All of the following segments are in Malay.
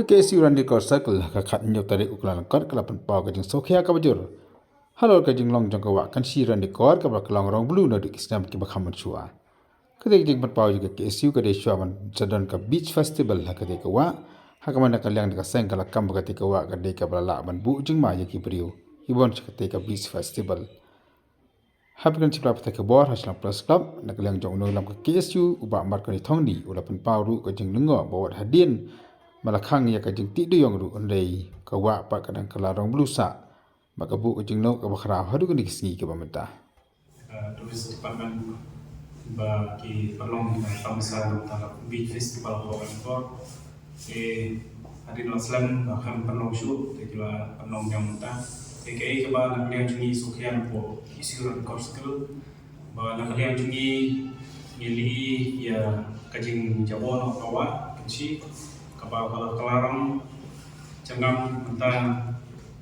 KSU Randi Kor Circle ka khat nyok tarik uklan kor kelapan pau ka jing sokhia ka bajur. Halor ka jing long jong ka wa kan si Randi Kor ka bak long rong blue no dik snam ki bakam chua. Kadek jing pat pau juga KSU ka de shua man sadon ka beach festival ha ka de ka wa ha ka man ka liang ka seng ka lakam ka te ka wa ka de ka bala ban bu jing ma ye ki priu. Ibon ka te ka beach festival. Habikan cipta pata ke bor haslang plus club nak liang jong no lam ka KSU uba mar ka ni thong ni ulapan pau ru ka jing lungo bawat hadin malakang ya kajing tidu yang ru ondai kawa pa kadang kelarong blusa maka bu kajing no ka bakhra hadu kan disengi ke pamenta Tulis departemen bagi perlong pamsa tentang beach festival Bogor hadin Muslim bahkan perlong syu tekila perlong yang muta TKI keba nak liang jungi sukian po isuran korskul bahwa nak liang jungi mili ya kajing jabon kawa kenci kepala kelarang cengam tentang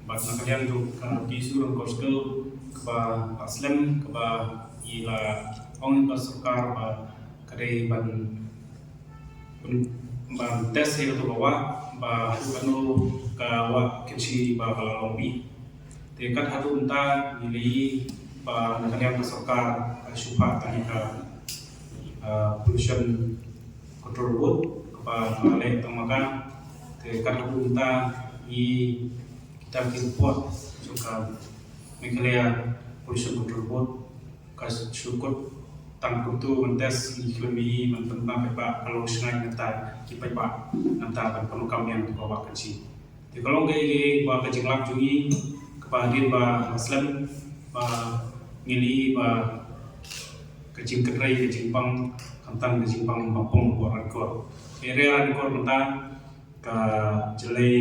bahasa kalian tu kan isu dan koskel keba aslam keba ila ong pasukar ba kadai ban tes itu bawa ba kanu kawa kecil ba lobby dekat hatu entah nilai ba kalian pasukar syubhat tadi ka pollution control board kapa lek tamakan te kadunta i kita report suka mekalea pollution control board kas syukur tangkup tu mentes ikhlami mententang pepa kalau sengai nata kipai nata ban penukam yang bawa kecil te kalau gay ba kecing lak jungi kepahdin ba muslim ba ngili ba kecing kerai kecing pang tentang kecing pang mampung buat rekor area rekor tentang ke jelai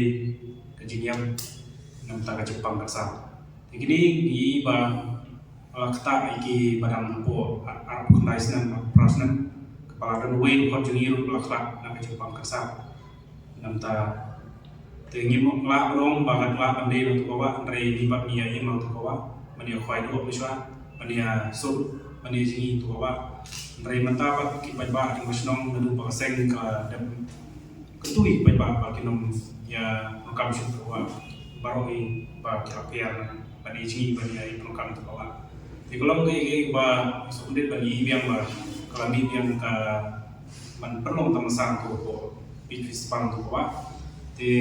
kejinian tentang ke Jepang kasar. Jadi di ba kata iki badang po arab kelaisnan prasnan kepala dan wain kau jengiru belakang nak ke Jepang kasar. Tentang tinggi muklak long bagat lah pandai untuk bawa dari lipat niya yang untuk bawa mania kuai dua miswa mania sub mania jengi untuk bawa dari mentapat kipai ba di musnong nadu pangseng ke dan ketui kipai ba kinom ya nukam syuk bawa baroi ba kirapian bani jengi bani ai nukam tu bawa di kolom ke ba sundit bani yang ba kalami yang ke man perlu tamasang tu po beach festival tu bawa di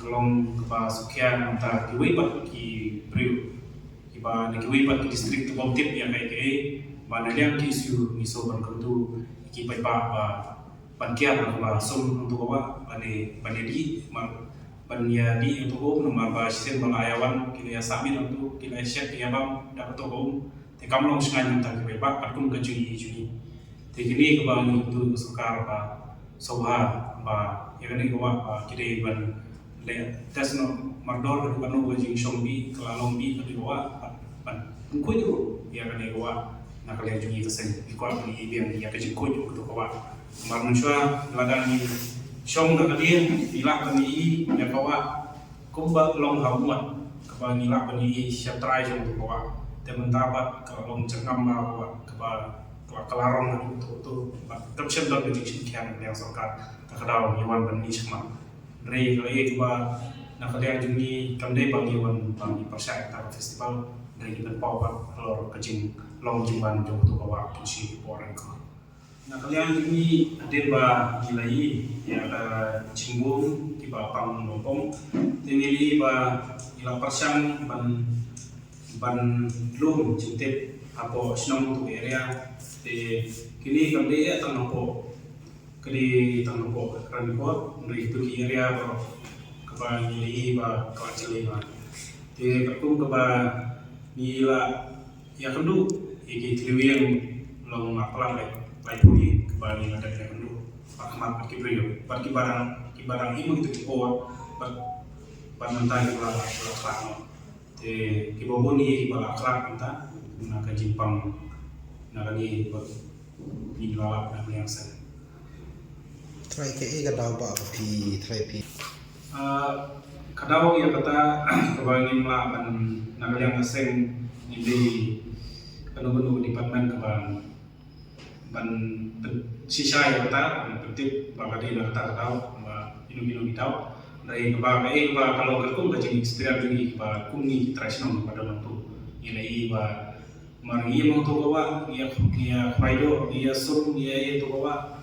kolom ke ba sukian anta kiwei ba ki priu ba na kiwei ba ki distrik tu botip yang kai mana liang kisu miso ban kentu kipai ba pankian ba som untuk bawa bani di bania di untuk nama ba sisen malayawan kila samin untuk kila syek ya bang dapat to te kamlong sengaja tak kipai ba akum ke juni te kini ke ba untuk sukar ba soha ba ya kan ko ba kide ban le tes no mardor ko no jing shombi kalalong bi ke bawa ban ko itu ya kan ko nak kalian jungi tersen ikut ni yang dia kerja kod untuk kawan. Kemarin cua ladang ni syong nak kalian ilak ni yang kawan kumba long hamuan kawan ilak ni siap try untuk kawan. Temen tabat kalau long cengam kawan kawan kelarong untuk tu tersiap dalam kerja kian yang sokar tak kadau iwan bani cuma. Dari kalau kawan nak kalian jungi kandai bagi iwan bagi persyaratan tak festival dari kita bawa kalau kerja long jiman jauh tu bawa kunci orang ko. Nah kalian ini hadir ba nilai ya ada cimbung tiba pang lompong tinili ba ila persang ban lum cintip apa senang tu area de kini kami ya tanah po kini tanah po kan po dari itu area ba keba nilai ba kacili ba de aku keba nila ya kendu iki triwiang long apalan lai puli kembali ada yang dulu pak mat pak kibrio pak kibarang ibu itu kipo pak mentai kala kala te kibo ni kibala kala kita na ka Jepang na kali ni lala na yang sen try ke e kadau ba pi try pi kadau ya kata kebangin la ban na yang seng ini penuh departemen ke ban sisa ya kata penting bagi dia kata tahu minum tahu dari ba kalau kum ka jing experience ni ba kum ni traditional pada nantu ini ba mari mo to ba ya faido ya sum ya to ba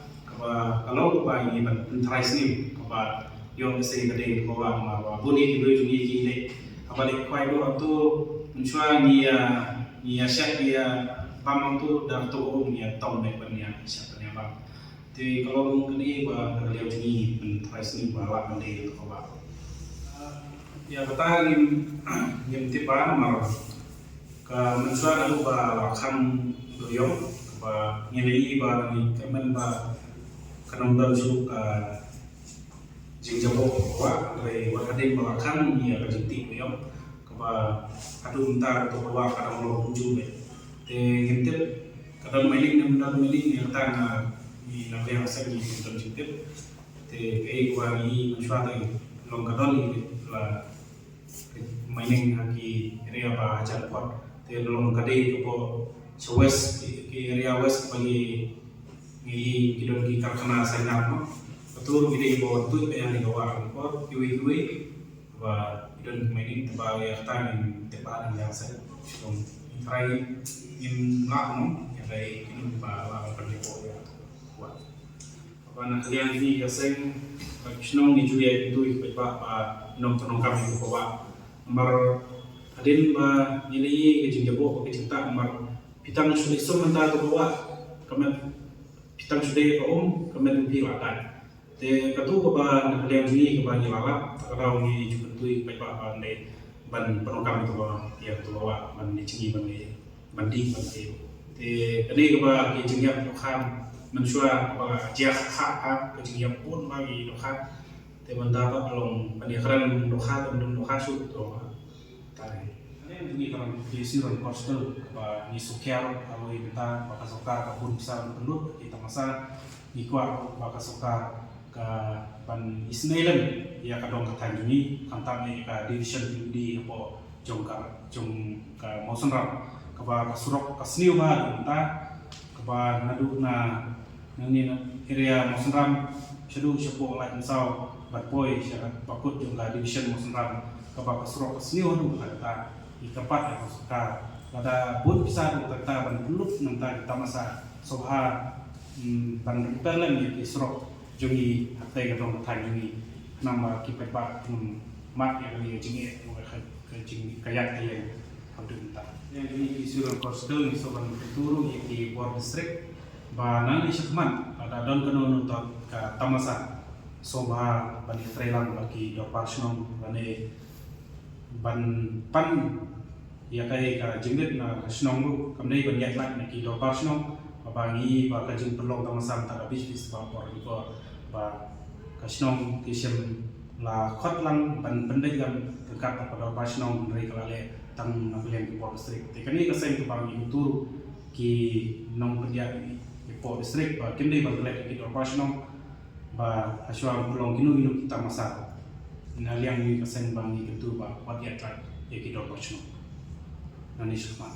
kalau ba ini ban traditional ba yung se ka de ko ba ma ba buni di baju ni ki le apa le faido atau mencuba ni syak dia pamang tu dah tu ni tahun ni ban ya syak ni ba thì kalau mungkin ini bah lihat ini pentrace ini bawa mendai itu kau ya kata ngim tipa mar ke mensuar lalu bah lakam doyong bah ngili bah ni kemen bah kenam dalu ke jingjabo kau dari wakadin bah lakam ni ada jinti doyong ke bah adu entar atau bah kadang lo tujuh te ngim tip kadang mainin yang tang di nabi yang saya di dalam cintip, te keikuan ini mencuat long kadon ini lah mining haki area bah hajar pot, te long kadai kepo sewes ke area west bagi ni kidon ki karkana sayang no, betul kita ibu tu yang digawa pot kiwi bah kidon mining tebal yang tang tebal yang saya dong try in lah no, yang dari kidon bah lah pernipo ya. Karena kalian ini biasanya senang di jual itu ikut pak nong kami itu bawa nomor adin ba nilai kejeng jabo kejeng tak nomor pitang sudah sementara itu bawa kemen pitang sudah kemen lebih lakan te katu ba kalian ini kebanyakan lalap kalau ni juga itu ikut pak ban penongkam itu bawa dia itu bawa ban dicengi bandi te kini ba kejeng yang lokal mencuba dia hak kejadian pun bagi dokat teman-teman belum penikaran dokat dan dokat sudah tadi ini kalau di sini kostel ni sukiar kalau kita bakal sokar kabun besar penuh kita masa ikut bakal sokar ke pan Isnailan ya kadang kata ini kantangnya ke division di apa jongkar ke Mausenram ke bakal surok ke seniu bah kita ke bakal nadu ini area Mausenram sedu sepo lain misal batboy syarat bakut juga division Mausenram kabak surok senior tu kata ikapat yang suka pada bun bisa kata ban bulut nanti kita masa soha ban perlen di surok jungi hatai kadang hatai jungi nama kipat bak mak yang dia jingi ke jingi kayak yang hampir entah yang ini isu coastal ni soban turun di Port District Banan di Syekman ada don kena nonton ke Tamasa Soba bani Thailand bagi Doparsnom bani ban pan ya kai ka jinglet na snong lu kamdai ban yak lak na ki Doparsnom bangi ba ka jing perlong Tamasa ta bis ba por ko ba ka snong ki sem la khot lang ban pendai gam dekat pada Doparsnom dari kalale tang na belian ki Port District te kani ka sen ke bangi uturu ki nong pendia Port District ba kini berkelek kita operasional ba asal pulang kinu kita masak naliang ni kesen bangi itu ba what ya track ya kita operasional nani semua